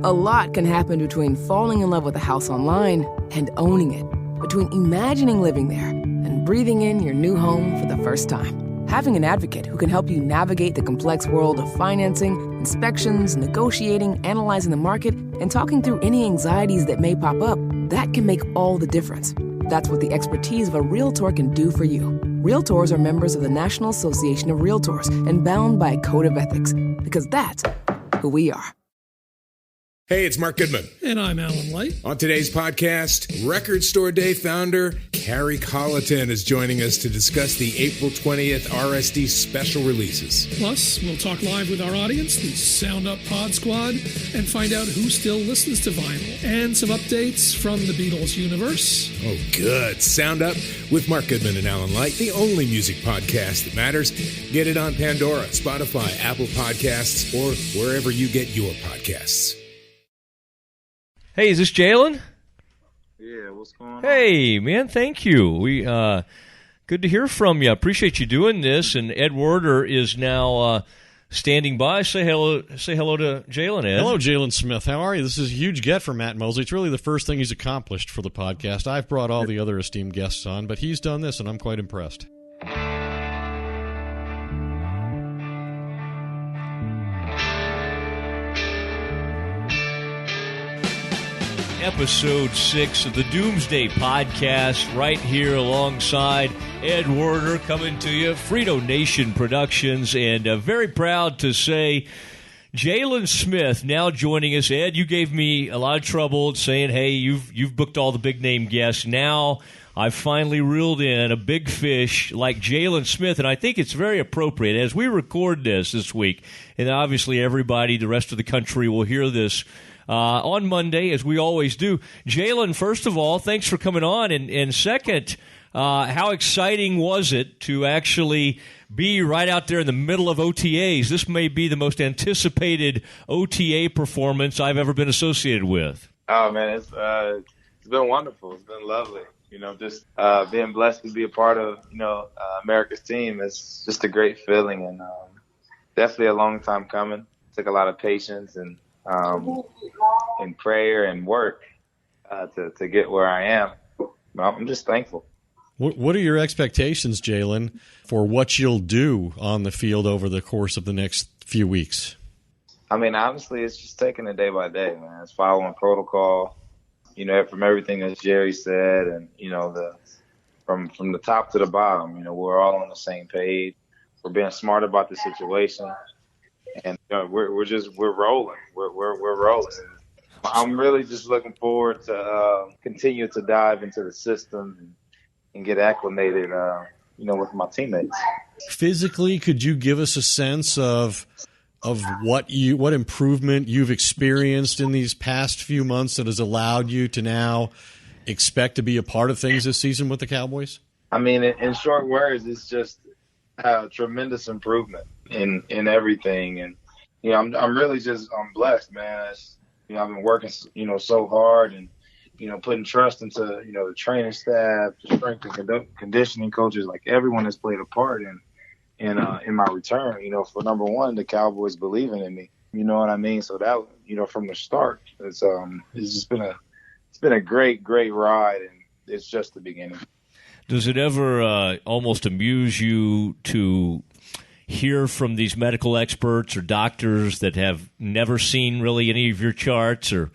A lot can happen between falling in love with a house online and owning it, between imagining living there and breathing in your new home for the first time. Having an advocate who can help you navigate the complex world of financing, inspections, negotiating, analyzing the market, and talking through any anxieties that may pop up, that can make all the difference. That's what the expertise of a Realtor can do for you. Realtors are members of the National Association of Realtors and bound by a code of ethics, because that's who we are. Hey, it's Mark Goodman. And I'm Alan Light. On today's podcast, Record Store Day founder Carrie Colleton is joining us to discuss the April 20th RSD special releases. Plus, we'll talk live with our audience, the Sound Up Pod Squad, and find out who still listens to vinyl. And some updates from the Beatles universe. Oh, good. Sound Up with Mark Goodman and Alan Light, the only music podcast that matters. Get it on Pandora, Spotify, Apple Podcasts, or wherever you get your podcasts. Hey, is this Jaylon? Yeah, what's going on? Hey, man, thank you. We good to hear from you. I appreciate you doing this. And Ed Werder is now standing by. Say hello to Jaylon, Ed. Hello, Jaylon Smith. How are you? This is a huge get for Matt Mosley. It's really the first thing he's accomplished for the podcast. I've brought all the other esteemed guests on, but he's done this, and I'm quite impressed. Episode 6 of the Doomsday Podcast, right here alongside Ed Werder, coming to you, Frito Nation Productions, and very proud to say Jaylon Smith now joining us. Ed, you gave me a lot of trouble saying, hey, you've booked all the big-name guests. Now I've finally reeled in a big fish like Jaylon Smith, and I think it's very appropriate as we record this week, and obviously everybody, the rest of the country, will hear this on Monday, as we always do. Jaylon, first of all, thanks for coming on. And second, how exciting was it to actually be right out there in the middle of OTAs? This may be the most anticipated OTA performance I've ever been associated with. Oh, man, it's been wonderful. It's been lovely. You know, just being blessed to be a part of, America's team. It's just a great feeling, and definitely a long time coming. It took a lot of patience and prayer and work to get where I am. I'm just thankful. What are your expectations, Jaylon, for what you'll do on the field over the course of the next few weeks? I mean, honestly, it's just taking it day by day, man. It's following protocol, from everything that Jerry said, and, from the top to the bottom, we're all on the same page. We're being smart about the situation. And we're rolling. We're rolling. I'm really just looking forward to continue to dive into the system and get acclimated, with my teammates. Physically, could you give us a sense of what improvement you've experienced in these past few months that has allowed you to now expect to be a part of things this season with the Cowboys? I mean, in short words, it's just tremendous improvement in everything, and I'm really I'm blessed, man. I've been working so hard, and putting trust into the training staff, the strength and conditioning coaches, like everyone has played a part in my return. For number one, the Cowboys believing in me. You know what I mean? So that from the start, it's been a great ride, and it's just the beginning. Does it ever almost amuse you to hear from these medical experts or doctors that have never seen really any of your charts or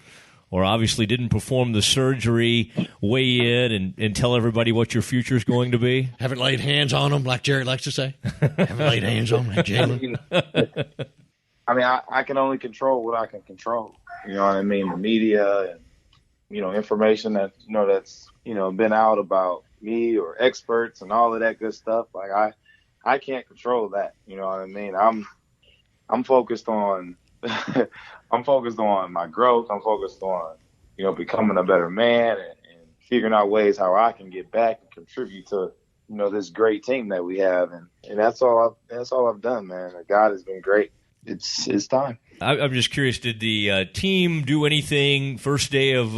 obviously didn't perform the surgery, weigh in and tell everybody what your future is going to be? Haven't laid hands on them, like Jerry likes to say. Haven't laid hands on them, like Jaylon. I mean, I can only control what I can control. You know what I mean? The media and, information that, that's, been out about me or experts and all of that good stuff. Like I can't control that. You know what I mean? I'm focused on I'm focused on my growth. I'm focused on becoming a better man and figuring out ways how I can get back and contribute to this great team that we have, and that's all I've done, man. God has been great. It's time. I'm just curious, did the team do anything first day of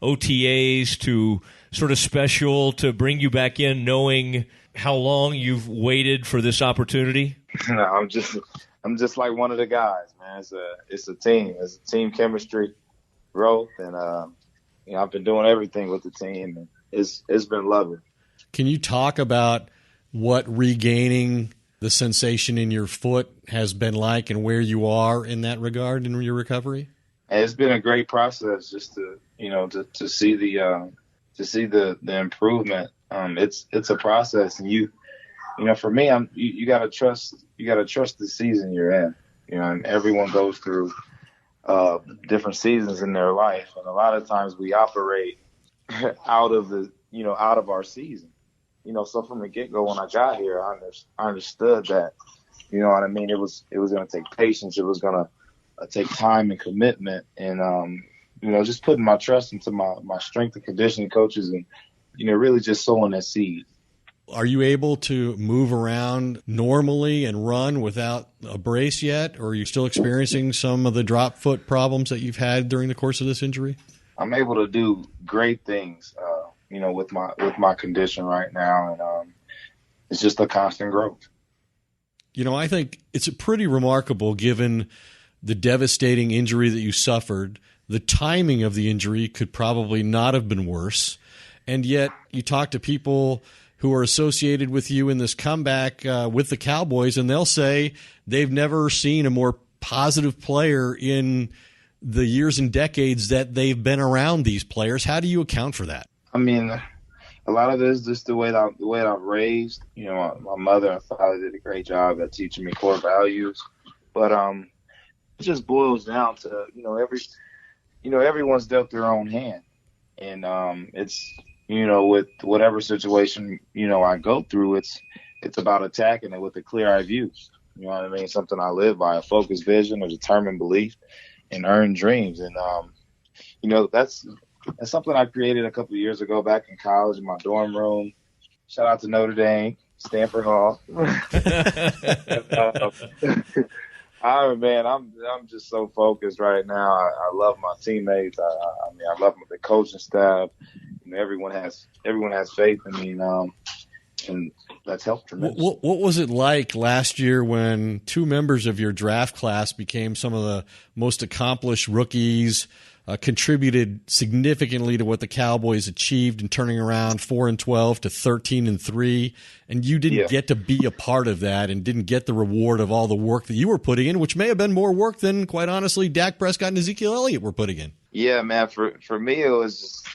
OTAs to sort of special to bring you back in, knowing how long you've waited for this opportunity? No, I'm just like one of the guys, man. It's a team. It's a team chemistry, growth, and I've been doing everything with the team, and it's been lovely. Can you talk about what regaining the sensation in your foot has been like, and where you are in that regard in your recovery? And it's been a great process just to see the improvement. It's a process, and for me, you gotta trust the season you're in. And everyone goes through different seasons in their life, and a lot of times we operate out of our season. So from the get go, when I got here, I understood that, it was going to take patience. It was going to take time and commitment, and just putting my trust into my strength and conditioning coaches, and really just sowing that seed. Are you able to move around normally and run without a brace yet, or are you still experiencing some of the drop foot problems that you've had during the course of this injury? I'm able to do great things, with my condition right now, and it's just a constant growth. I think it's pretty remarkable, given the devastating injury that you suffered. The timing of the injury could probably not have been worse, and yet you talk to people who are associated with you in this comeback with the Cowboys, and they'll say they've never seen a more positive player in the years and decades that they've been around these players. How do you account for that? I mean, a lot of it is just the way I'm raised. My mother and father did a great job at teaching me core values, but it just boils down to everyone's dealt their own hand, and it's with whatever situation I go through, it's about attacking it with a clear-eyed view. You know what I mean? Something I live by: a focused vision, a determined belief, and earned dreams. And that's something I created a couple of years ago back in college in my dorm room. Shout out to Notre Dame, Stanford Hall. I'm just so focused right now. I love my teammates. I love the coaching staff. Everyone has faith in me, and that's helped tremendously. What was it like last year when two members of your draft class became some of the most accomplished rookies, contributed significantly to what the Cowboys achieved in turning around 4-12 to 13-3, and you didn't get to be a part of that and didn't get the reward of all the work that you were putting in, which may have been more work than, quite honestly, Dak Prescott and Ezekiel Elliott were putting in? Yeah, man. For me, it was just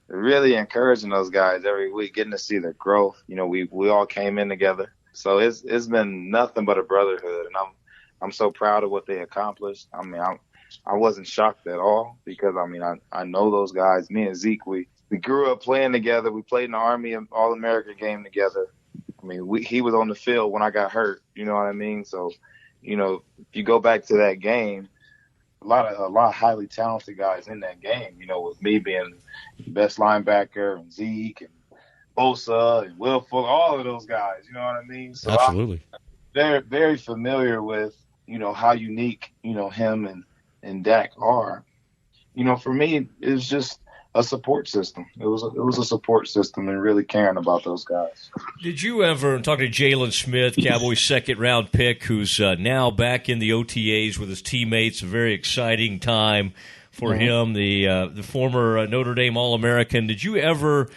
really encouraging those guys every week, getting to see their growth. We all came in together, so it's been nothing but a brotherhood, and I'm so proud of what they accomplished. I wasn't shocked at all, because I know those guys. Me and Zeke, we grew up playing together. We played in the Army All-America game together. He was on the field when I got hurt. You know what I mean? So, if you go back to that game, a lot of highly talented guys in that game. With me being the best linebacker, and Zeke and Bosa and Will Fuller, all of those guys. You know what I mean? So absolutely, I'm very, very familiar with how unique him and Dak are. For me, it's just a support system. It was a support system, and really caring about those guys. Did you ever talk to Jaylon Smith, Cowboys' second-round pick, who's now back in the OTAs with his teammates? A very exciting time for him, the former Notre Dame All-American. Did you ever,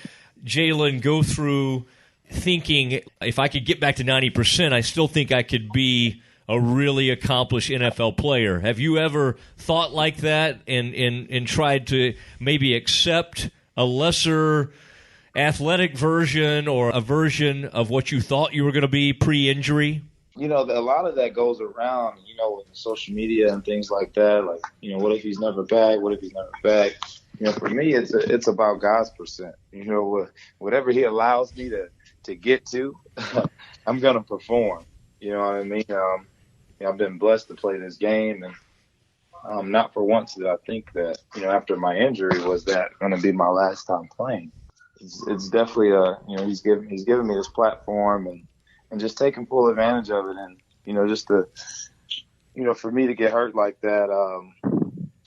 Jaylon, go through thinking, if I could get back to 90%, I still think I could be a really accomplished NFL player? Have you ever thought like that and tried to maybe accept a lesser athletic version, or a version of what you thought you were going to be pre-injury? A lot of that goes around, with social media and things like that. Like, what if he's never back? What if he's never back? For me, it's about God's percent. Whatever He allows me to get to, I'm going to perform. You know what I mean? I've been blessed to play this game, and not for once did I think that, after my injury, was that going to be my last time playing. It's definitely he's given me this platform, and just taking full advantage of it, and just to for me to get hurt like that,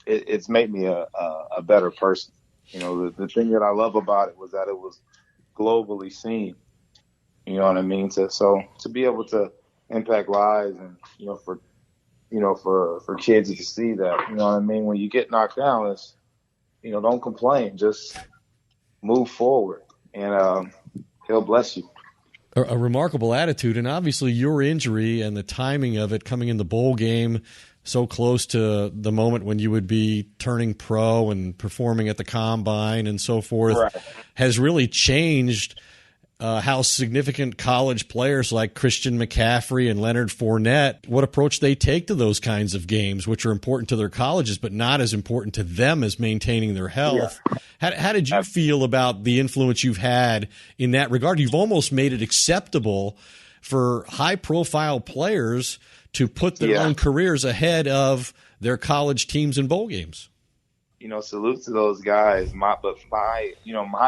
it's made me a better person. The thing that I love about it was that it was globally seen. You know what I mean? So to be able to impact lives, and for for kids to see that, you know what I mean? When you get knocked down, it's, don't complain, just move forward, and he'll bless you. A remarkable attitude, and obviously your injury and the timing of it coming in the bowl game so close to the moment when you would be turning pro and performing at the combine and so forth, right, has really changed how significant college players like Christian McCaffrey and Leonard Fournette, what approach they take to those kinds of games, which are important to their colleges, but not as important to them as maintaining their health. Yeah. How did you feel about the influence you've had in that regard? You've almost made it acceptable for high-profile players to put their own careers ahead of their college teams and bowl games. Salute to those guys. My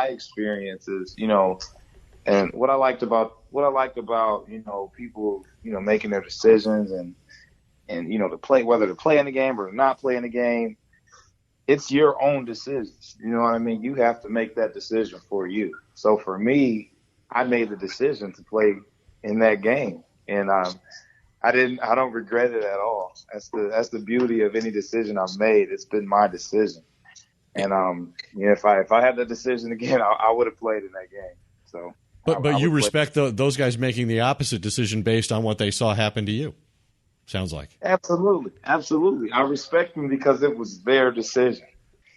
experience is, and what I liked about people, making their decisions and to play, whether to play in the game or not play in the game, it's your own decisions. You know what I mean? You have to make that decision for you. So for me, I made the decision to play in that game, and I don't regret it at all. That's the beauty of any decision I've made. It's been my decision, and if I had the decision again, I would have played in that game. So. But you respect those guys making the opposite decision based on what they saw happen to you, sounds like. Absolutely. I respect them because it was their decision.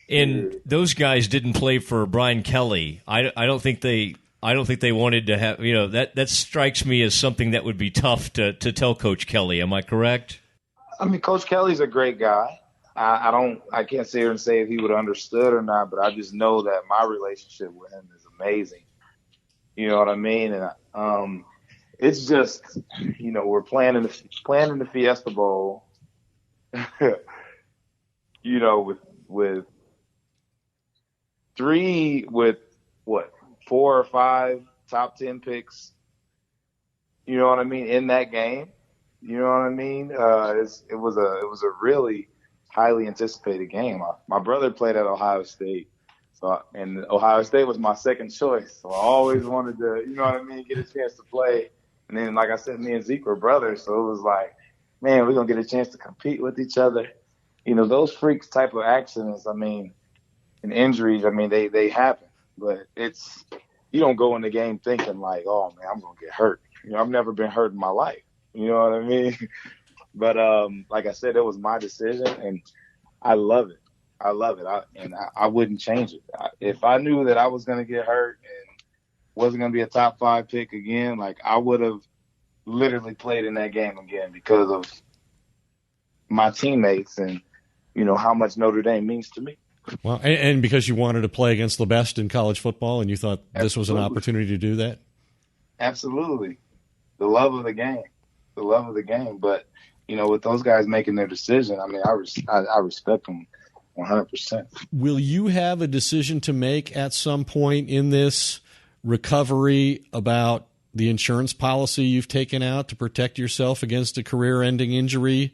And those guys didn't play for Brian Kelly. I don't think they wanted to have, that strikes me as something that would be tough to tell Coach Kelly. Am I correct? I mean, Coach Kelly's a great guy. I can't sit here and say if he would have understood or not, but I just know that my relationship with him is amazing. You know what I mean? And it's just, we're playing in the Fiesta Bowl, with 4 or 5 top 10 picks. You know what I mean? In that game, you know what I mean? It was a really highly anticipated game. My brother played at Ohio State. And Ohio State was my second choice. So I always wanted to, get a chance to play. And then, like I said, me and Zeke were brothers. So it was like, man, we're going to get a chance to compete with each other. Those freaks type of accidents, and injuries, they happen. But you don't go in the game thinking like, oh, man, I'm going to get hurt. I've never been hurt in my life. You know what I mean? But like I said, it was my decision, and I love it. I wouldn't change it. If I knew that I was going to get hurt and wasn't going to be a top 5 pick again, I would have literally played in that game again because of my teammates and, how much Notre Dame means to me. Well, and because you wanted to play against the best in college football and you thought this was an opportunity to do that? Absolutely. The love of the game. But, with those guys making their decision, I respect them 100%. Will you have a decision to make at some point in this recovery about the insurance policy you've taken out to protect yourself against a career-ending injury,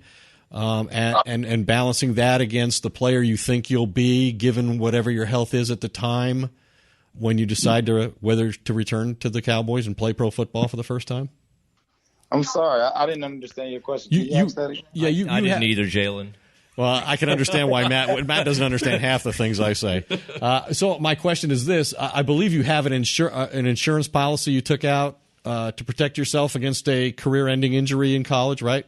and balancing that against the player you think you'll be, given whatever your health is at the time, when you decide whether to return to the Cowboys and play pro football for the first time? I'm sorry, I didn't understand your question. Can you ask that again? Yeah, I didn't either, Jaylon. Well, I can understand why Matt doesn't understand half the things I say. So my question is this. I believe you have an insurance policy you took out to protect yourself against a career-ending injury in college, right?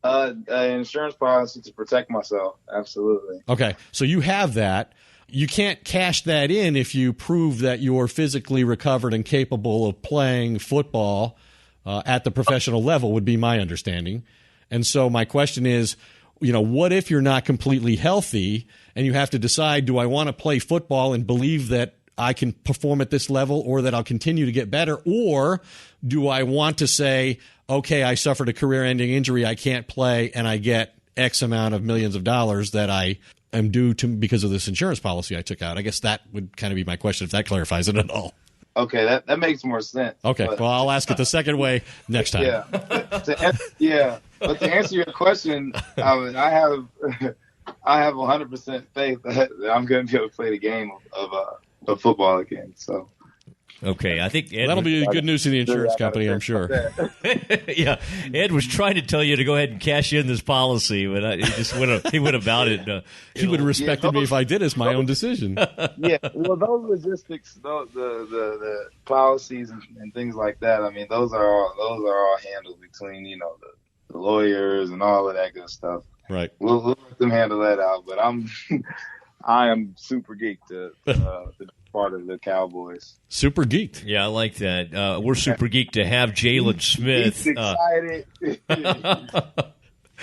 An insurance policy to protect myself, absolutely. Okay, so you have that. You can't cash that in if you prove that you're physically recovered and capable of playing football at the professional level, would be my understanding. And so my question is, what if you're not completely healthy and you have to decide, do I want to play football and believe that I can perform at this level or that I'll continue to get better? Or do I want to say, okay, I suffered a career-ending injury, I can't play, and I get X amount of millions of dollars that I am due to because of this insurance policy I took out? I guess that would kind of be my question, if that clarifies it at all. Okay, that makes more sense. Okay, well, I'll ask it the second way next time. Yeah. But to answer your question, I have 100% faith that I'm going to be able to play the game of football again. So Okay, I think Ed that'll be good news to the insurance company, I'm sure. Yeah, Ed was trying to tell you to go ahead and cash in this policy, but he went about it. He would have respected me if I did as my own decision. Yeah, well, those logistics, the policies and things like that. I mean, those are all handled between the lawyers and all of that good stuff. Right. We'll let them handle that out. But I am super geeked to be part of the Cowboys. Super geeked. Yeah, I like that. We're super geeked to have Jaylon Smith. He's excited.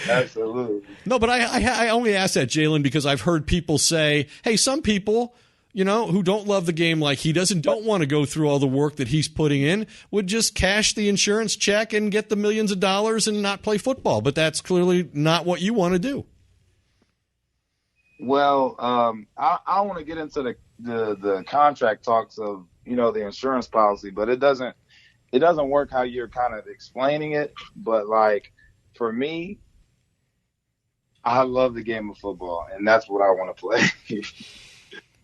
Absolutely. No, but I only ask that, Jaylon, because I've heard people say, hey, some people, who don't love the game like he does and don't want to go through all the work that he's putting in, would just cash the insurance check and get the millions of dollars and not play football. But that's clearly not what you want to do. Well, I want to get into the contract talks of, the insurance policy, but it doesn't work how you're kind of explaining it. But like, for me, I love the game of football, and that's what I want to play.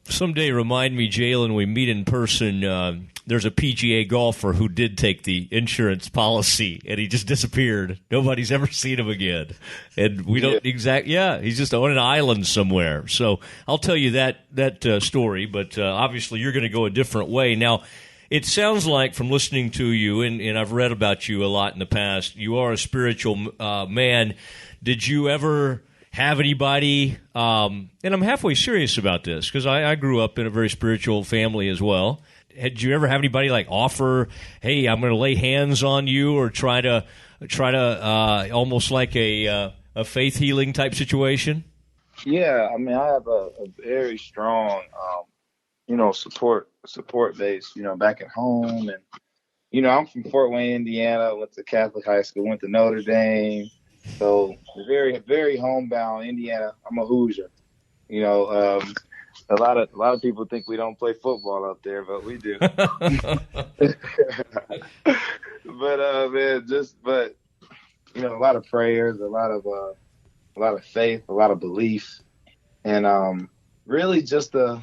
Someday, remind me, Jaylon, we meet in person. There's a PGA golfer who did take the insurance policy, and he just disappeared. Nobody's ever seen him again. And we don't he's just on an island somewhere. So I'll tell you that story, but obviously you're going to go a different way. Now, it sounds like from listening to you, and I've read about you a lot in the past, you are a spiritual man. Did you ever have anybody, and I'm halfway serious about this because I grew up in a very spiritual family as well. Did you ever have anybody like offer, hey, I'm going to lay hands on you, or try to almost like a faith healing type situation? Yeah, I mean, I have a very strong, support base, back at home. And, I'm from Fort Wayne, Indiana, went to Catholic high school, went to Notre Dame. So very, very homebound Indiana. I'm a Hoosier. A lot of people think we don't play football out there, but we do. But a lot of prayers, a lot of faith, a lot of belief, and really just a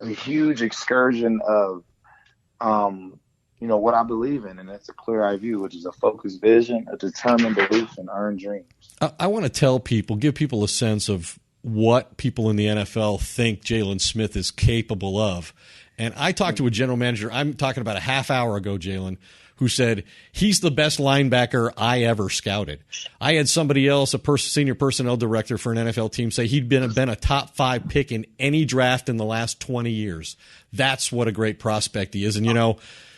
huge excursion of what I believe in, and it's a clear-eye view, which is a focused vision, a determined belief, and earned dreams. I want to give people a sense of what people in the NFL think Jaylon Smith is capable of. And I talked to a general manager, I'm talking about a half hour ago, Jaylon, who said he's the best linebacker I ever scouted. I had somebody else, senior personnel director for an NFL team, say he'd been a top 5 pick in any draft in the last 20 years. That's what a great prospect he is. And,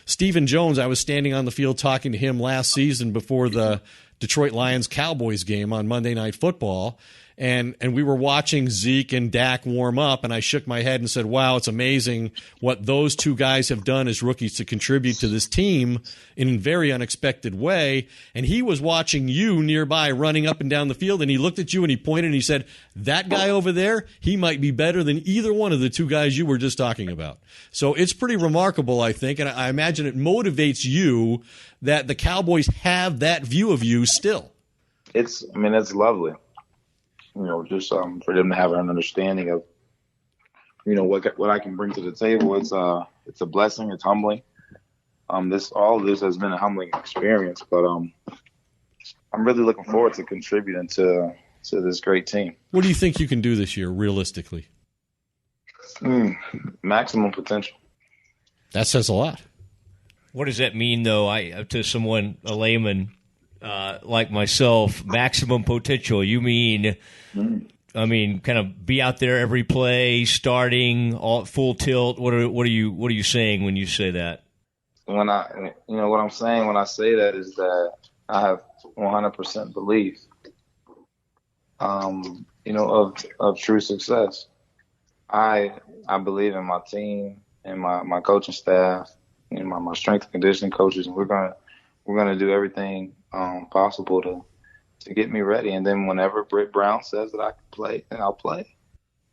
Stephen Jones, I was standing on the field talking to him last season before the Detroit Lions-Cowboys game on Monday Night Football, and we were watching Zeke and Dak warm up, and I shook my head and said, wow, it's amazing what those two guys have done as rookies to contribute to this team in a very unexpected way. And he was watching you nearby running up and down the field, and he looked at you and he pointed and he said, that guy over there, he might be better than either one of the two guys you were just talking about. So it's pretty remarkable, I think, and I imagine it motivates you that the Cowboys have that view of you still. It's lovely. Just for them to have an understanding of, what I can bring to the table. It's a blessing. It's humbling. All of this has been a humbling experience, but I'm really looking forward to contributing to this great team. What do you think you can do this year, realistically? Maximum potential. That says a lot. What does that mean, though, to someone, a layman like myself, maximum potential? You mean, kind of be out there every play, starting, all, full tilt? What are you saying when you say that? What I'm saying when I say that is that I have 100% belief, of true success. I believe in my team and my coaching staff and my strength and conditioning coaches, and we're gonna do everything possible to get me ready. And then whenever Britt Brown says that I can play, then I'll play.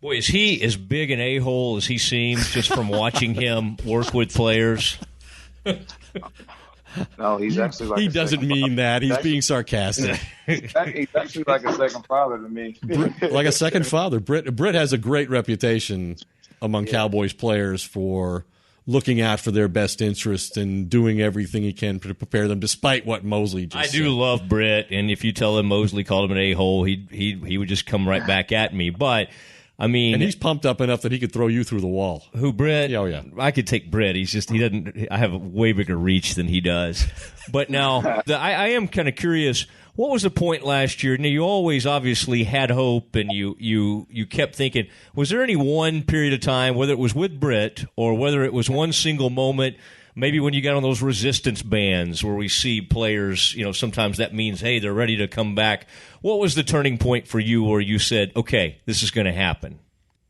Boy, is he as big an a-hole as he seems just from watching him work with players? No, he's actually like he doesn't mean that. He's being sarcastic. He's actually like a second father to me. Like a second father. Britt has a great reputation among Cowboys players for looking out for their best interest and doing everything he can to prepare them, despite what Mosley just said. I do love Britt, and if you tell him Mosley called him an a-hole, he would just come right back at me. But I mean, and he's pumped up enough that he could throw you through the wall. Who, Britt? Oh yeah, I could take Britt. He doesn't. I have a way bigger reach than he does. But now, I am kind of curious. What was the point last year? Now, you always obviously had hope, and you kept thinking. Was there any one period of time, whether it was with Britt or whether it was one single moment, maybe when you got on those resistance bands where we see players, sometimes that means, hey, they're ready to come back. What was the turning point for you where you said, okay, this is going to happen?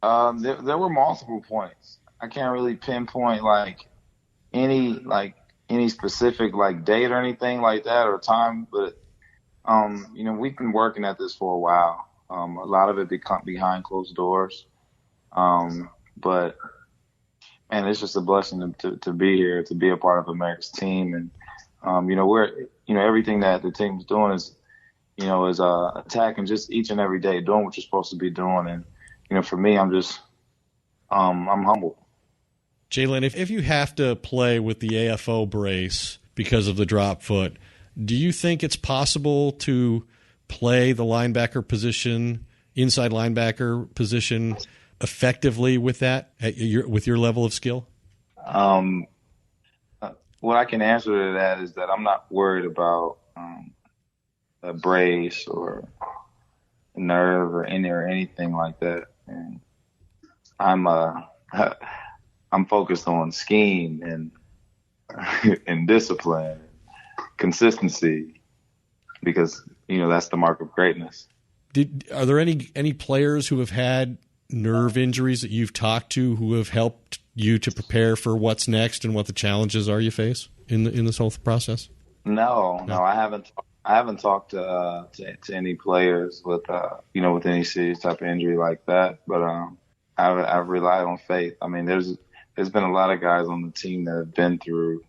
There were multiple points. I can't really pinpoint any specific date or anything like that or time, but we've been working at this for a while. A lot of it behind closed doors. But man, it's just a blessing to be here, to be a part of America's team. And, everything that the team's doing is attacking just each and every day, doing what you're supposed to be doing. And, for me, I'm just, I'm humble. Jaylon, if you have to play with the AFO brace because of the drop foot, do you think it's possible to play the linebacker position, inside linebacker position, effectively with that with your level of skill? What I can answer to that is that I'm not worried about a brace or a nerve or anything like that. And I'm focused on scheme and discipline, consistency, because that's the mark of greatness. Are there any players who have had nerve injuries that you've talked to who have helped you to prepare for what's next and what the challenges are you face in this whole process? No, I haven't talked to any players with with any serious type of injury like that. But I've relied on faith. I mean, there's been a lot of guys on the team that have been through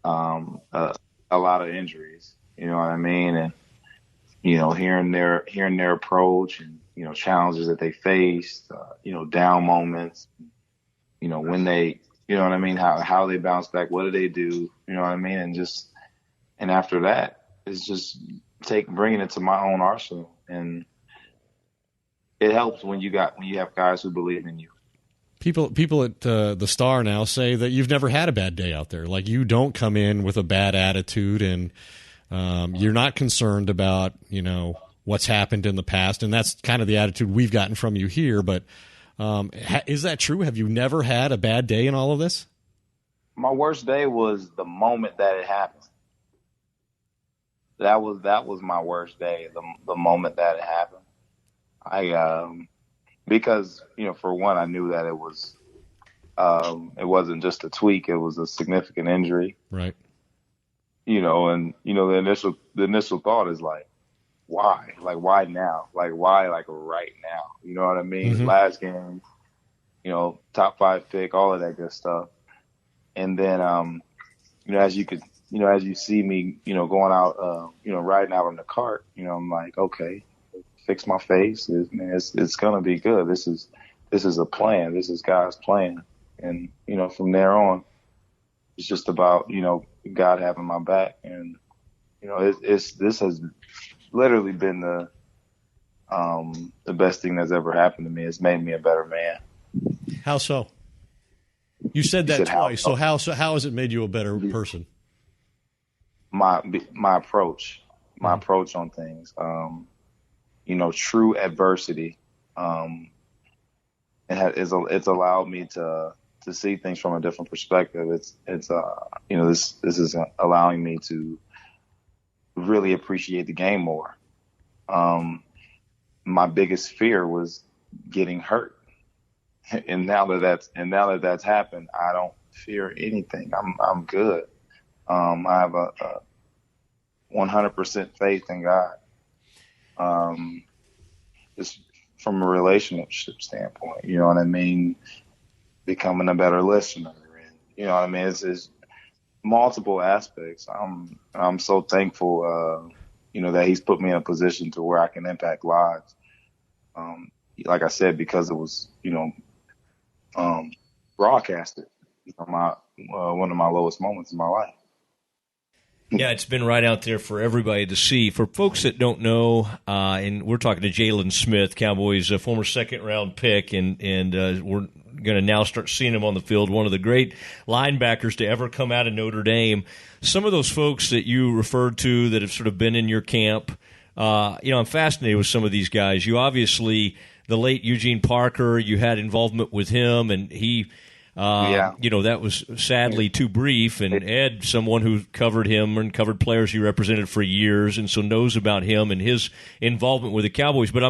a lot of injuries. You know what I mean? And hearing their approach and challenges that they faced, down moments, when they, how they bounce back, what do they do, you know what I mean? And after that, it's just bringing it to my own arsenal. And it helps when you have guys who believe in you. People at the Star now say that you've never had a bad day out there. Like, you don't come in with a bad attitude, and you're not concerned about, what's happened in the past. And that's kind of the attitude we've gotten from you here. But is that true? Have you never had a bad day in all of this? My worst day was the moment that it happened. That was my worst day, the moment that it happened. Because, for one, I knew that it wasn't just a tweak, it was a significant injury. Right. The initial thought is why? Why now? Why right now? You know what I mean? Mm-hmm. Last game, top 5 pick, all of that good stuff. And then, as you see me, going out, riding out on the cart, I'm like, okay, fix my face. It's going to be good. This is a plan. This is God's plan. And, from there on, it's just about, God having my back. And, this has literally been the best thing that's ever happened to me. It's made me a better man. How so? You said that twice. So how has it made you a better person? My approach on things. True adversity. It's allowed me to see things from a different perspective. This is allowing me to really appreciate the game more. My biggest fear was getting hurt. And now that that's happened, I don't fear anything. I'm good. I have a 100% faith in God. Just from a relationship standpoint, you know what I mean? Becoming a better listener, and you know what I mean? It's multiple aspects. I'm so thankful, that He's put me in a position to where I can impact lives. Like I said, because it was, broadcasted. one of my lowest moments in my life. Yeah, it's been right out there for everybody to see. For folks that don't know, and we're talking to Jaylon Smith, Cowboys' former second-round pick, and we're going to now start seeing him on the field, one of the great linebackers to ever come out of Notre Dame. Some of those folks that you referred to that have sort of been in your camp, I'm fascinated with some of these guys. You obviously, the late Eugene Parker, you had involvement with him, and he... that was sadly too brief. And Ed, someone who covered him and covered players he represented for years, and so knows about him and his involvement with the Cowboys. But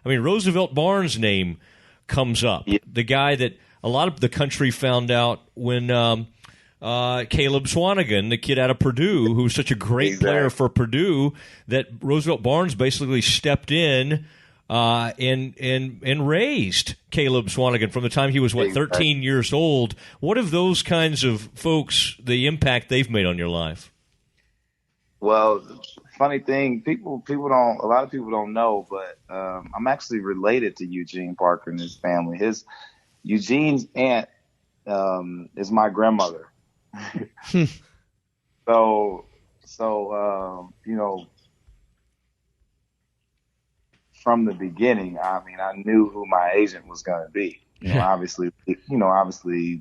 Roosevelt Barnes' name comes up. Yeah. The guy that a lot of the country found out when Caleb Swanigan, the kid out of Purdue, who was such a great player for Purdue, that Roosevelt Barnes basically stepped in and raised Caleb Swanigan from the time he was 13 years old. What of those kinds of folks, the impact they've made on your life? Well, funny thing, a lot of people don't know, but I'm actually related to Eugene Parker and his family. Eugene's aunt is my grandmother. So from the beginning, I knew who my agent was going to be. Obviously,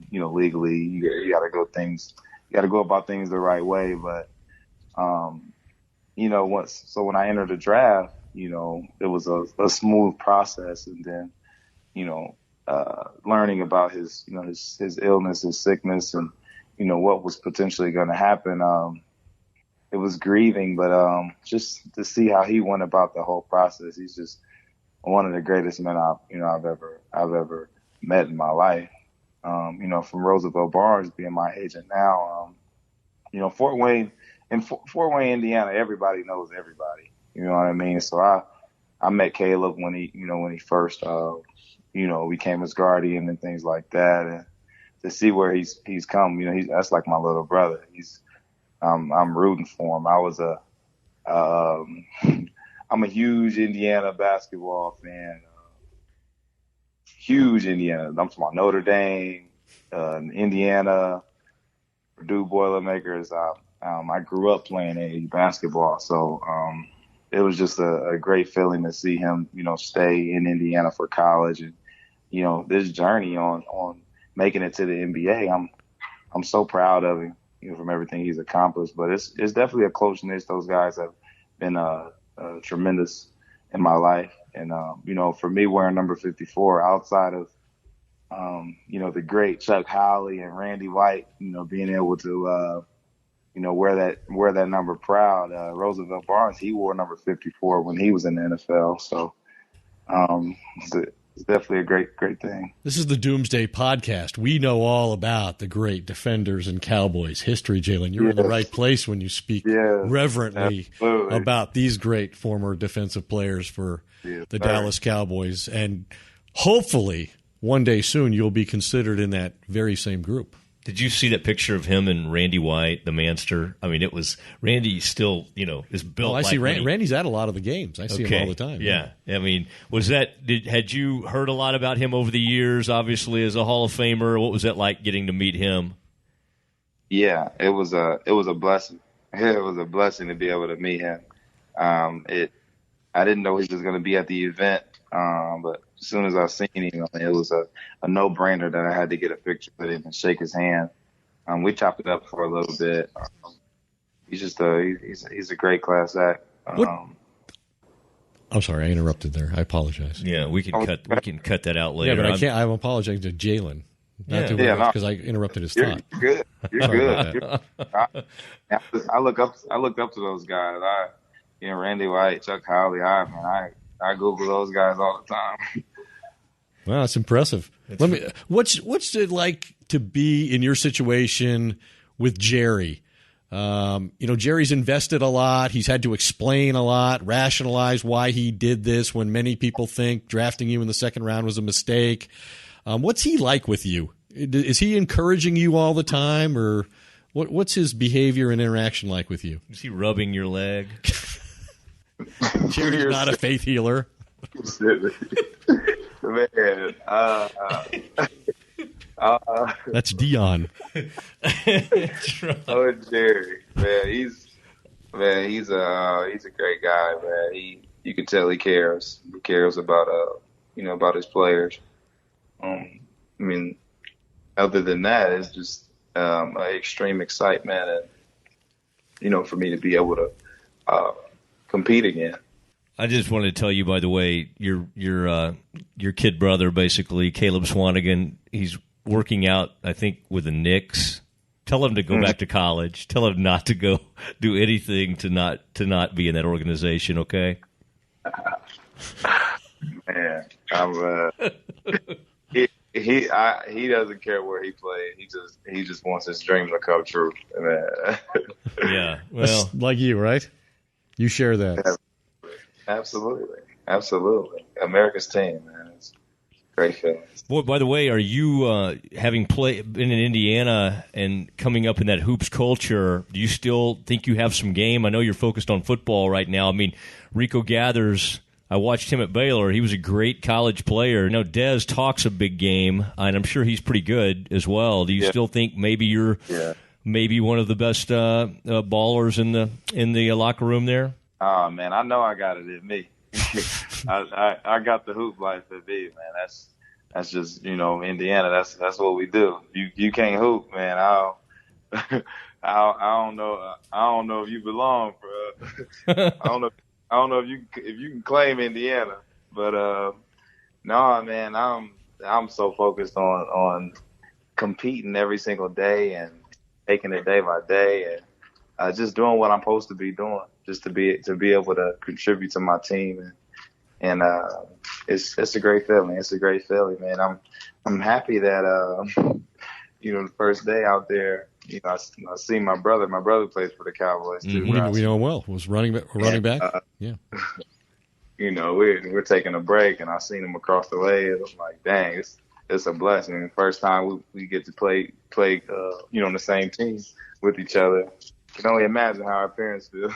legally, you got to go about things the right way. But, when I entered the draft, it was a smooth process. And then, learning about his illness, his sickness, and, what was potentially going to happen, it was grieving, but just to see how he went about the whole process, he's just one of the greatest men I've ever met in my life. From Roosevelt Barnes being my agent now, Fort Wayne, Indiana, everybody knows everybody. You know what I mean? So I met Caleb when he first became his guardian and things like that, and to see where he's come, that's like my little brother. I'm rooting for him. I'm a huge Indiana basketball fan. Huge Indiana. I'm talking about Notre Dame, Indiana, Purdue Boilermakers. I grew up playing AAU basketball, so it was just a great feeling to see him, stay in Indiana for college, and this journey on making it to the NBA. I'm so proud of him. From everything he's accomplished, but it's definitely a close knit. Those guys have been tremendous in my life, and for me, wearing number 54, outside of the great Chuck Howley and Randy White, being able to wear that number proud. Roosevelt Barnes, he wore number 54 when he was in the NFL, so it's definitely a great thing. This is the Doomsday Podcast. We know all about the great defenders and Cowboys history, Jaylon. You're in the right place when you speak reverently about these great former defensive players for the Dallas Cowboys. And hopefully, one day soon, you'll be considered in that very same group. Did you see that picture of him and Randy White, the Manster? It was Randy still, is built. I see Randy's at a lot of the games. I see him all the time. Yeah. Had you heard a lot about him over the years, obviously, as a Hall of Famer? What was that like getting to meet him? Yeah, it was a blessing. It was a blessing to be able to meet him. I didn't know he was going to be at the event, but as soon as I seen him, it was a no-brainer that I had to get a picture with him and shake his hand. We chopped it up for a little bit. He's just he's a great class act. I'm sorry, I interrupted there. I apologize. Yeah, we can cut that out later. Yeah, but I can't. I'm apologizing to Jaylon, not to because I interrupted his thought. You're good. You're good. I look up to those guys. Randy White, Chuck Howley. I Google those guys all the time. Wow, that's impressive. What's it like to be in your situation with Jerry? Jerry's invested a lot. He's had to explain a lot, rationalize why he did this when many people think drafting you in the second round was a mistake. What's he like with you? Is he encouraging you all the time, or what's his behavior and interaction like with you? Is he rubbing your leg? Jerry's not a faith healer. Man, That's Dion. Oh, Jerry, man, he's a great guy, man. You can tell he cares. He cares about about his players. I mean, other than that, it's just extreme excitement, and for me to be able to compete again. I just wanted to tell you, by the way, your kid brother, basically Caleb Swanigan, he's working out, I think, with the Knicks. Tell him to go back to college. Tell him not to go do anything to not be in that organization. Okay. Man, he doesn't care where he plays. He just wants his dreams to come true. Man. Yeah. Well, that's like you, right? You share that. Absolutely. America's team, man. It's great feeling. Boy, by the way, are you having been in Indiana and coming up in that hoops culture? Do you still think you have some game? I know you're focused on football right now. I mean, Rico Gathers, I watched him at Baylor. He was a great college player. Now, Dez talks a big game, and I'm sure he's pretty good as well. Do you still think maybe you're maybe one of the best ballers in the locker room there? Oh, man, I know I got it in me. I got the hoop life in me, man. That's just, Indiana. That's what we do. You can't hoop, man. I don't know. I don't know if you belong, bro. I don't know if you can claim Indiana, but no, man. I'm so focused on competing every single day and taking it day by day and just doing what I'm supposed to be doing, just to be able to contribute to my team and it's a great feeling. It's a great feeling, man. I'm happy that the first day out there, I see my brother. My brother plays for the Cowboys too. We know him well. Was running back. Yeah. We're taking a break, and I seen him across the way. And I'm like, dang, it's a blessing. The first time we get to play on the same team with each other. I can only imagine how our parents feel.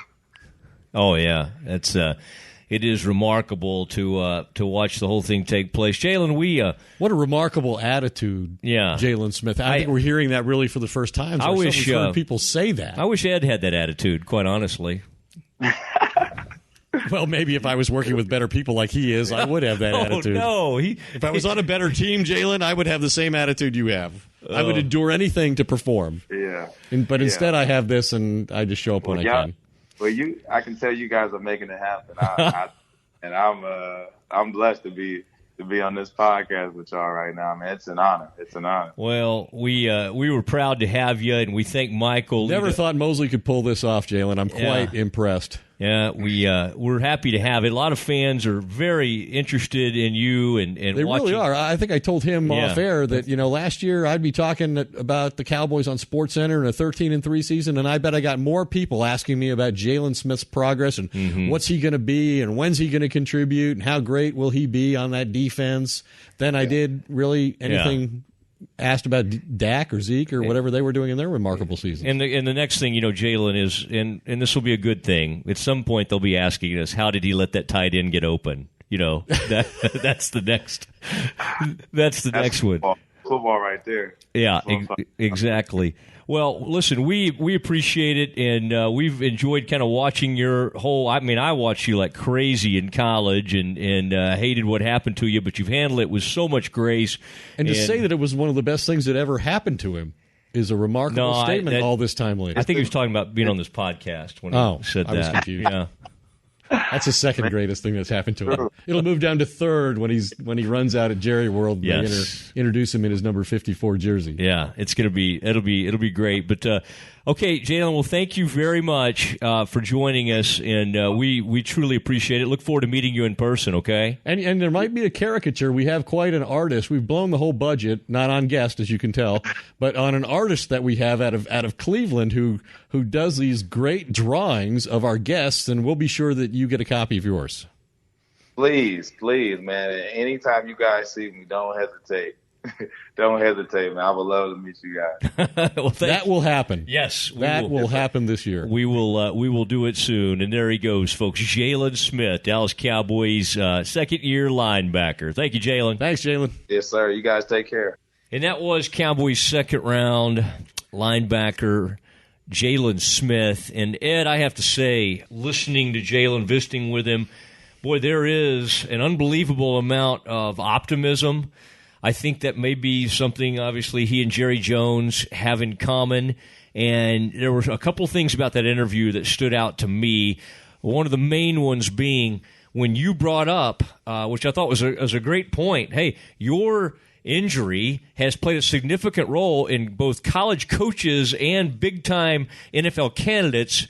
Oh yeah, it is remarkable to watch the whole thing take place. Jaylon, what a remarkable attitude, Jaylon Smith. I think we're hearing that really for the first time. So we've heard people say that. I wish Ed had that attitude, quite honestly. Well, maybe if I was working with better people like he is, I would have that attitude. No, if I was on a better team, Jaylon, I would have the same attitude you have. I would endure anything to perform. Yeah. But instead, I have this, and I just show up when I can. Well, I can tell you guys are making it happen. And I'm blessed to be on this podcast with y'all right now, man. It's an honor. Well, we were proud to have you, and we thank Michael. Never thought Mosley could pull this off, Jaylon. I'm quite impressed. Yeah, we're happy to have it. A lot of fans are very interested in you and they watching. Really are. I think I told him off air that last year I'd be talking about the Cowboys on SportsCenter in a 13-3 season, and I bet I got more people asking me about Jaylon Smith's progress and what's he going to be and when's he going to contribute and how great will he be on that defense than I did really anything. Asked about Dak or Zeke or whatever they were doing in their remarkable season. And the next thing, Jaylon, is, and this will be a good thing, at some point they'll be asking us, how did he let that tight end get open? That's the next next one. Football right there. Yeah, exactly. Well, listen, we appreciate it, and we've enjoyed kind of watching your whole. I mean, I watched you like crazy in college, and hated what happened to you, but you've handled it with so much grace. And to say that it was one of the best things that ever happened to him is a remarkable statement. All this time later, I think he was talking about being on this podcast when he said that. I was confused. Yeah. That's the second greatest thing that's happened to him. It'll move down to third when he runs out at Jerry World. Yes. They introduce him in his number 54 jersey. Yeah, it'll be great. But okay, Jaylon, well, thank you very much for joining us, and we truly appreciate it. Look forward to meeting you in person. Okay, and there might be a caricature. We have quite an artist. We've blown the whole budget, not on guest as you can tell, but on an artist that we have out of Cleveland who does these great drawings of our guests, and we'll be sure that you get a copy of yours. Please, man. Anytime you guys see me, don't hesitate. Don't hesitate, man. I would love to meet you guys. Well, that will happen. Yes, that will happen this year. We will do it soon. And there he goes, folks. Jaylon Smith, Dallas Cowboys second-year linebacker. Thank you, Jaylon. Thanks, Jaylon. Yes, sir. You guys take care. And that was Cowboys' second-round linebacker Jaylon Smith. And, Ed, I have to say, listening to Jaylon, visiting with him, boy, there is an unbelievable amount of optimism. I think that may be something, obviously, he and Jerry Jones have in common. And there were a couple things about that interview that stood out to me. One of the main ones being when you brought up, which I thought was a great point, hey, your injury has played a significant role in both college coaches and big-time NFL candidates,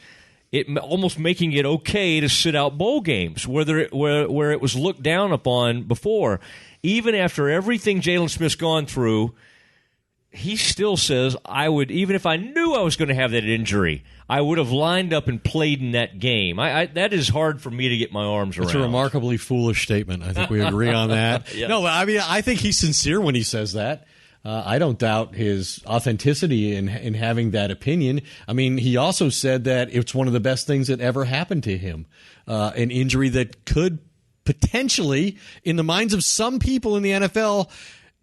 almost making it okay to sit out bowl games, where it was looked down upon before. Even after everything Jaylon Smith's gone through, he still says, even if I knew I was going to have that injury, I would have lined up and played in that game. That is hard for me to get my arms around. It's a remarkably foolish statement. I think we agree on that. Yeah. No, I mean, I think he's sincere when he says that. I don't doubt his authenticity in having that opinion. I mean, he also said that it's one of the best things that ever happened to him, an injury that could potentially, in the minds of some people in the NFL,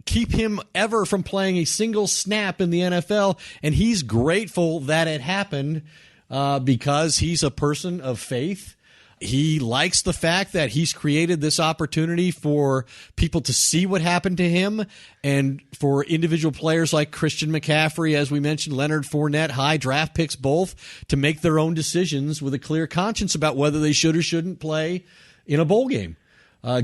keep him ever from playing a single snap in the NFL. And he's grateful that it happened because he's a person of faith. He likes the fact that he's created this opportunity for people to see what happened to him and for individual players like Christian McCaffrey, as we mentioned, Leonard Fournette, high draft picks both, to make their own decisions with a clear conscience about whether they should or shouldn't play in a bowl game,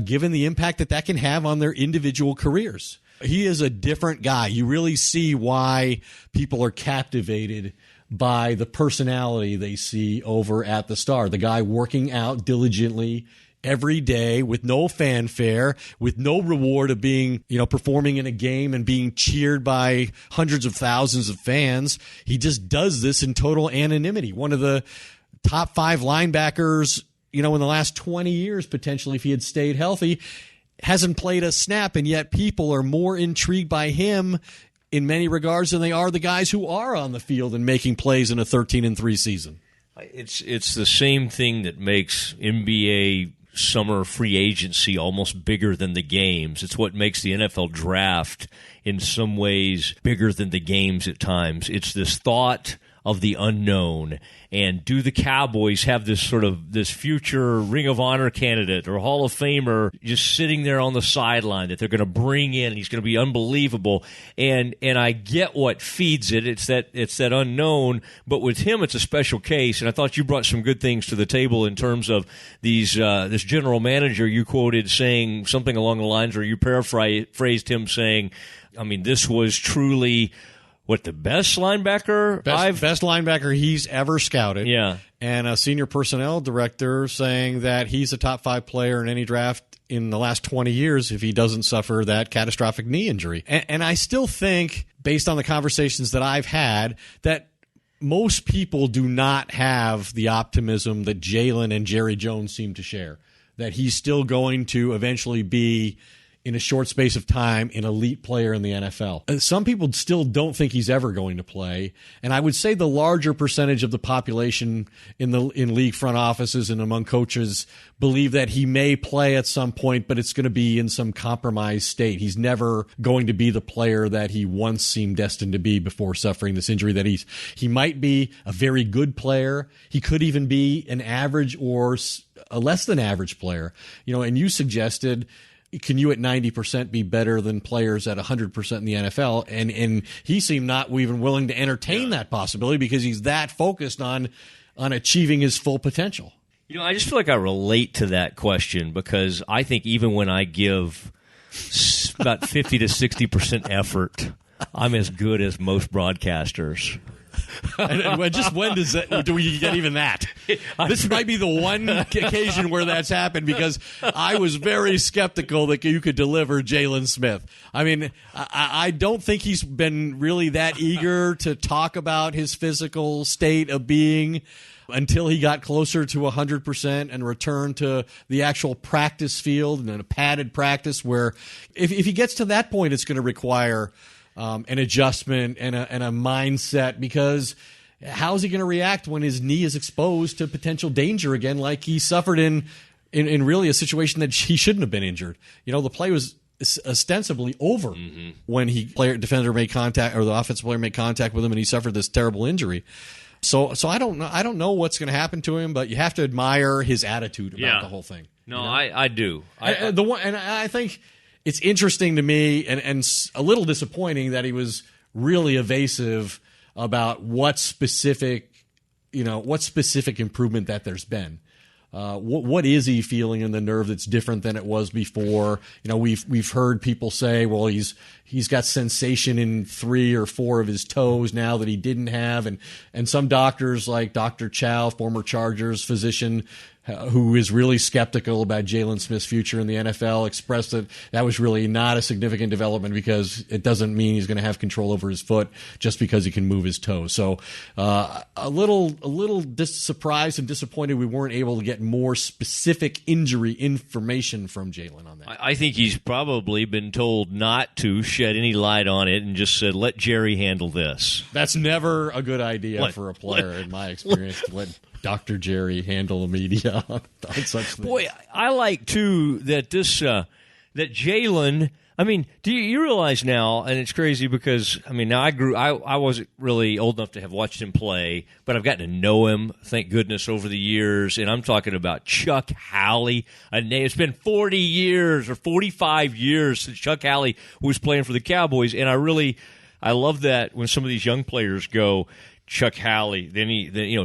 given the impact that can have on their individual careers. He is a different guy. You really see why people are captivated by the personality they see over at the Star. The guy working out diligently every day with no fanfare, with no reward of being, performing in a game and being cheered by hundreds of thousands of fans. He just does this in total anonymity. One of the top 5 linebackers, in the last 20 years, potentially, if he had stayed healthy, hasn't played a snap, and yet people are more intrigued by him in many regards than they are the guys who are on the field and making plays in a 13-3 season. It's the same thing that makes NBA summer free agency almost bigger than the games. It's what makes the NFL draft in some ways bigger than the games at times. It's this thought of the unknown. And do the Cowboys have this future Ring of Honor candidate or Hall of Famer just sitting there on the sideline that they're going to bring in and he's going to be unbelievable? And I get what feeds it. It's that unknown. But with him, it's a special case. And I thought you brought some good things to the table in terms of these this general manager you quoted saying something along the lines, or you paraphrased him saying, this was truly the best linebacker? Best linebacker he's ever scouted. Yeah. And a senior personnel director saying that he's a top 5 player in any draft in the last 20 years if he doesn't suffer that catastrophic knee injury. And I still think, based on the conversations that I've had, that most people do not have the optimism that Jaylon and Jerry Jones seem to share, that he's still going to eventually be, in a short space of time, an elite player in the NFL. Some people still don't think he's ever going to play, and I would say the larger percentage of the population in league front offices and among coaches believe that he may play at some point, but it's going to be in some compromised state. He's never going to be the player that he once seemed destined to be before suffering this injury. That he might be a very good player. He could even be an average or a less than average player. And you suggested, can you at 90% be better than players at 100% in the NFL? And he seemed not even willing to entertain that possibility because he's that focused on achieving his full potential. I just feel like I relate to that question because I think even when I give about 50 to 60% effort, I'm as good as most broadcasters. And just when do we get even that? This might be the one occasion where that's happened because I was very skeptical that you could deliver Jaylon Smith. I don't think he's been really that eager to talk about his physical state of being until he got closer to 100% and returned to the actual practice field and a padded practice where if he gets to that point, it's going to require an adjustment and a mindset, because how is he going to react when his knee is exposed to potential danger again, like he suffered in really a situation that he shouldn't have been injured? The play was ostensibly over when defender made contact, or the offensive player made contact with him, and he suffered this terrible injury. So I don't know what's going to happen to him, but you have to admire his attitude about the whole thing. No, you know? I do. I think it's interesting to me, and a little disappointing that he was really evasive about what specific improvement that there's been. What is he feeling in the nerve that's different than it was before? We've heard people say, well, he's got sensation in 3 or 4 of his toes now that he didn't have, and some doctors like Dr. Chow, former Chargers physician, who is really skeptical about Jaylon Smith's future in the NFL, expressed that was really not a significant development because it doesn't mean he's going to have control over his foot just because he can move his toes. So a little surprised and disappointed we weren't able to get more specific injury information from Jaylon on that. I think he's probably been told not to shed any light on it and just said, let Jerry handle this. That's never a good idea for a player, in my experience, to let Dr. Jerry handle the media on such things. Boy, I like, too, that that Jaylon, I mean, do you realize now, and it's crazy because, I mean, now I wasn't really old enough to have watched him play, but I've gotten to know him, thank goodness, over the years, and I'm talking about Chuck Howley. It's been 40 years or 45 years since Chuck Howley was playing for the Cowboys, and I love that when some of these young players go, Chuck Howley, then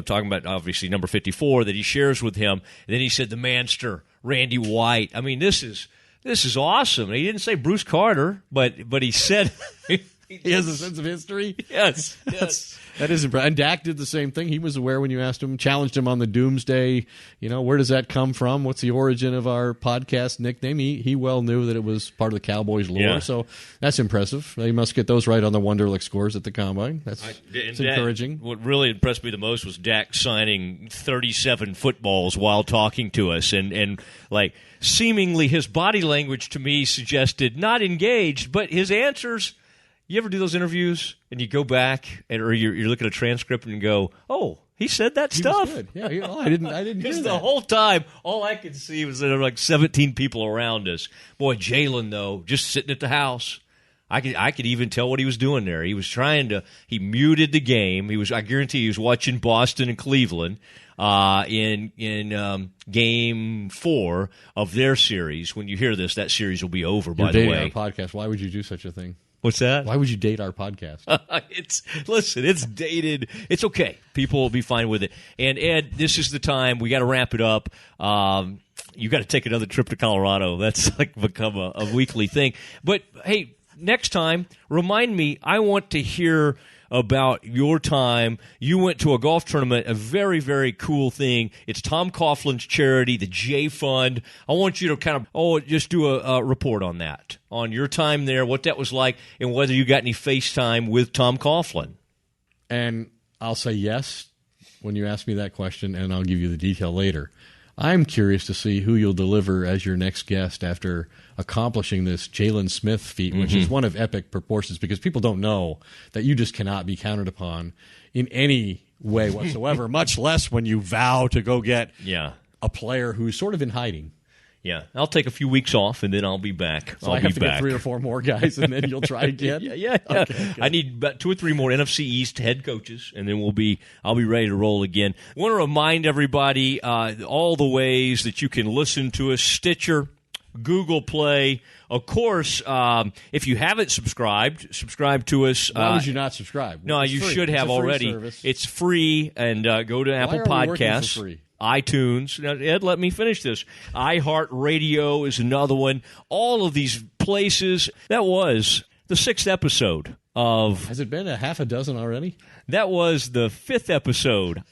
talking about obviously number 54 that he shares with him. And then he said the Manster, Randy White. I mean, this is awesome. And he didn't say Bruce Carter, but he said he has a sense of history. Yes. That is impressive. And Dak did the same thing. He was aware when you asked him, challenged him on the Doomsday. Where does that come from? What's the origin of our podcast nickname? He well knew that it was part of the Cowboys lore. Yeah. So that's impressive. They must get those right on the Wonderlic scores at the Combine. That's encouraging. What really impressed me the most was Dak signing 37 footballs while talking to us. And like, seemingly his body language to me suggested not engaged, but his answers. You ever do those interviews and you go back or you're looking at a transcript and go, "Oh, he said that stuff." Was good. Yeah, I didn't hear Because that. the whole time, all I could see was that there were like 17 people around us. Boy, Jaylon though, just sitting at the house, I could even tell what he was doing there. He was he muted the game. I guarantee he was watching Boston and Cleveland in Game 4 of their series. When you hear this, that series will be over. By the way, our podcast. Why would you do such a thing? What's that? Why would you date our podcast? It's dated. It's okay. People will be fine with it. And Ed, this is the time. We got to wrap it up. You got to take another trip to Colorado. That's like become a weekly thing. But hey, next time, remind me. I want to hear about your time. You went to a golf tournament, a very, very cool thing. It's Tom Coughlin's charity, the J Fund. I want you to kind of just do a report on that, on your time there, what that was like, and whether you got any FaceTime with Tom Coughlin. And I'll say yes when you ask me that question, and I'll give you the detail later. I'm curious to see who you'll deliver as your next guest after accomplishing this Jaylon Smith feat, which is one of epic proportions, because people don't know that you just cannot be counted upon in any way whatsoever, much less when you vow to go get a player who's sort of in hiding. Yeah, I'll take a few weeks off, and then I'll be back. So I have to get 3 or 4 more guys, and then you'll try again? Yeah. Okay, I need about 2 or 3 more NFC East head coaches, and then I'll be ready to roll again. I want to remind everybody all the ways that you can listen to us: Stitcher, Google Play. Of course, if you haven't subscribed, subscribe to us. Why would you not subscribe? No, you should have already. Service. It's free, and go to Apple Podcasts. For free? iTunes. Now, Ed, let me finish this. iHeartRadio is another one. All of these places. That was the 6th episode of... Has it been a half a dozen already? That was the 5th episode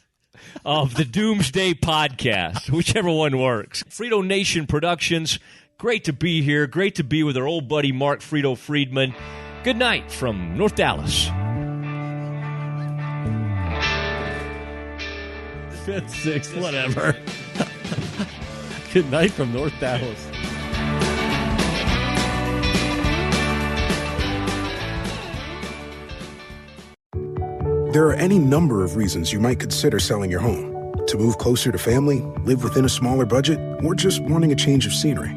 of the Doomsday Podcast, whichever one works. Frito Nation Productions. Great to be here. Great to be with our old buddy Mark Frito Friedman. Good night from North Dallas. 5th, 6th, whatever. Good night from North Dallas. There are any number of reasons you might consider selling your home. To move closer to family, live within a smaller budget, or just wanting a change of scenery.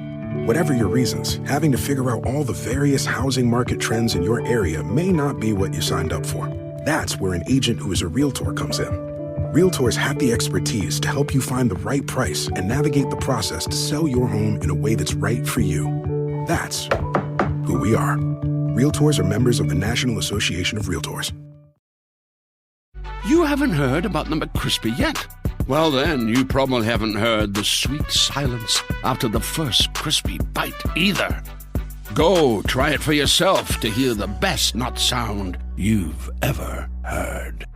Whatever your reasons, having to figure out all the various housing market trends in your area may not be what you signed up for. That's where an agent who is a Realtor comes in. Realtors have the expertise to help you find the right price and navigate the process to sell your home in a way that's right for you. That's who we are. Realtors are members of the National Association of Realtors. You haven't heard about the McCrispy yet? Well, then, you probably haven't heard the sweet silence after the first crispy bite either. Go try it for yourself to hear the best nut sound you've ever heard.